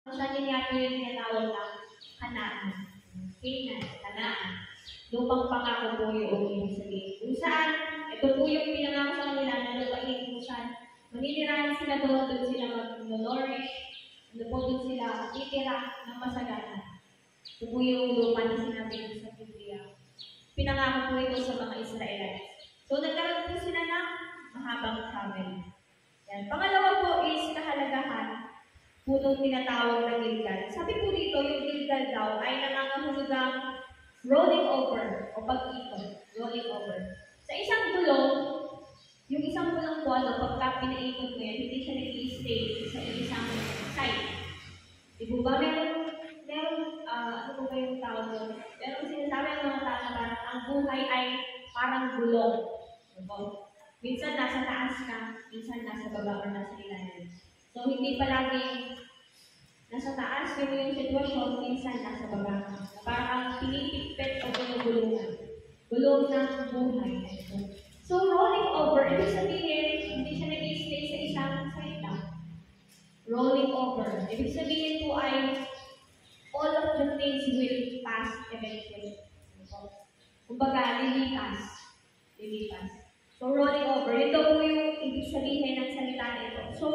Sa nangyari yung tinatawag na Kanaan. Kanaan. Lupang pangako po yung ibig sabihin. Kung saan, ito po yung pinangako sa kanila na lupain kung saan maninirahan sila doon sila mag-nourish, doon sila titira ng masagana. Ito po yung lupa na sinabi sa Biblia. Pinangako po ito sa mga Israelites. So, nagkaroon po sila ng mahabang travel. Yan. Pangalawa po is kahalagahan po itong tinatawag na Gilgal. Sabi po dito, yung Gilgal daw ay nangangahulugang rolling over o pag-ikot. Rolling over. Sa isang gulong, yung isang gulong po, pagka pinaikot mo yan, hindi siya nag-i-stay sa isang side. Di ba? Ano po ba yung tawag doon? Pero sinasabi ang mga tao na parang ang buhay ay parang gulong. Minsan nasa taas ka, minsan nasa baba o nasa ilalim. So, hindi palaging nasa taas yung sitwasyon, minsan nasa baba ka. Parang pinipipit o pinagulungan. Gulong ng buhay. So, rolling over, ibig sabihin, hindi siya nag-i-stay sa isang side lang. Rolling over. Ibig sabihin po ay all of the things will pass eventually. Kumbaga, lilipas. So, rolling over. Ito po yung ibig sabihin ng salita na ito. So,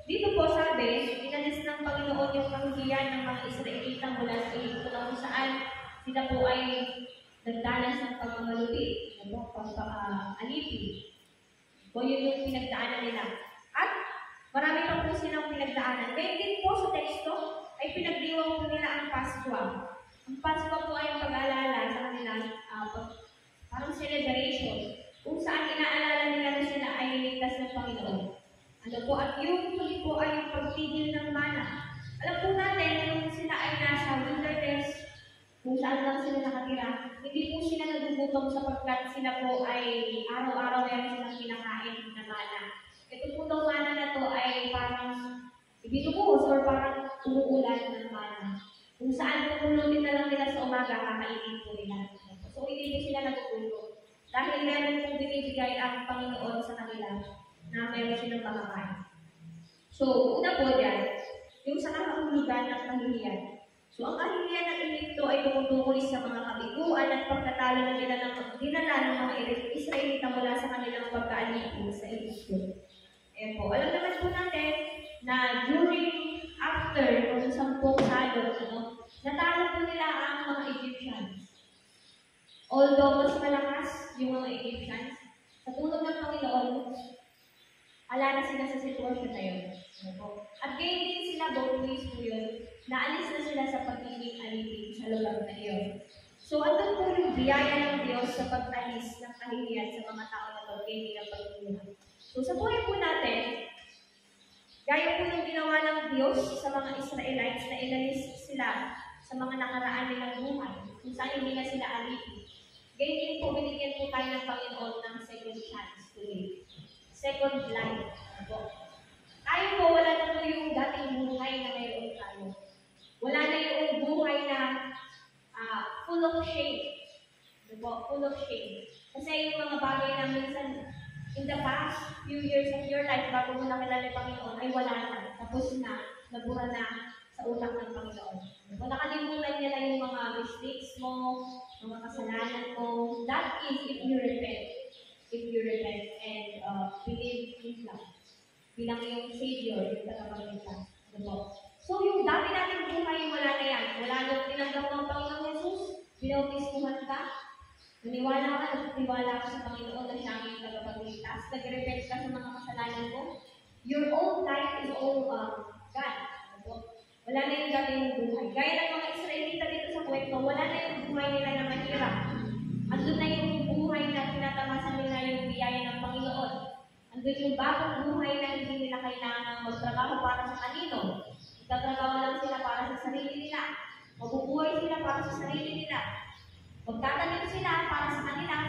dito po sabi, inalis ng Panginoon yung kahihiyan ng mga Israelita mula sa Egypto na kung saan sila po ay nagdanas ng pagmamalupi, pagpapaalipin. So, yun yung pinagdaanan nila. At marami pa po silang pinagdaanan. Kaya din po sa teksto ay pinagdiwang po nila ang Paskwa. Ang Paskwa po ay ang pag-aalala sa kanilang parang celebration kung saan inaalala nila na sila ay niligtas ng Panginoon. Ano po, at yung huli po ay yung pagtigil ng mana. Alam po natin, kung sila ay nasa wilderness, kung saan lang sila nakatira, hindi po sila nagugutom sapagkat sila po ay araw-araw meron silang kinakain na mana. Ito po itong mana na to ay parang ibinubuhos or parang umuulan ng mana. Kung saan pupulutin na lang nila sa umaga, kakainin po nila. So, hindi po sila nagugutom. Dahil meron pong binibigay ang Panginoon sa kanila na meron silang makakain. So, una po dyan, yung sa kakahulugan ng kahihiyan. So, ang kahihiyan ng Egypto ay tumutukoy sa mga kabiguan at pagkatalo na dinala ng mga Israelita mula sa kanilang pagkaalipin sa Egypto. Eh po, alam naman po natin na after ng 10 salot, natalo po nila ang mga Egyptians. Although mas malakas yung mga Egyptians, sa tulong ng Panginoon, ala na sila sa sitwasyon na yun. At gayon din sila, both ways po yun, naalis na sila sa pagiging alipin sa lugar na yun. So, andun po yung biyaya ng Diyos sa pag-alis ng kahihiyan sa mga tao na pag-gain ng pagtulungan. So, sa buhay po natin, gaya po ng ginawa ng Diyos sa mga Israelites na inalis sila sa mga nakaraan nilang buhay, kung saan hindi na sila alipin. Gayon din po, binigyan po tayo ng Panginoon ng second chance today. Second life. Tayo po, wala na po yung dating buhay na mayroon tayo. Wala na yung buhay na full of shame. Full of shame. Kasi yung mga bagay na minsan, in the past few years of your life, bago mo nakilala yung Panginoon, ay wala na. Tapos na, nabura na sa utak ng Panginoon. Kung nakalimutan niya na yung mga mistakes mo, mga kasalanan mo, that is if you repent. If you repent and believe in love. Bilang yung Savior, yung tagapagligtas. So, yung dati nating buhay, wala na yan. Wala nang tinanggap ng Panginoon Jesus, binautismuhan ka, naniwala ka, nagtiwala ka sa Panginoon na siya ang yung tagapagligtas, nag-repent ka sa mga kasalanan mo, your own life is all God. Wala na yung dati yung buhay. Gaya ng mga Israelita dito sa kwento, wala na yung buhay nila na mahirap. Andun na yung buhay na tinatamasan nila yung biyaya ng Panginoon. Andun yung bagong buhay na hindi nila kailangan magtrabaho para sa kanino. Magtatrabaho lang sila para sa sarili nila. Mabubuhay sila para sa sarili nila. Magtatanim sila para sa kanila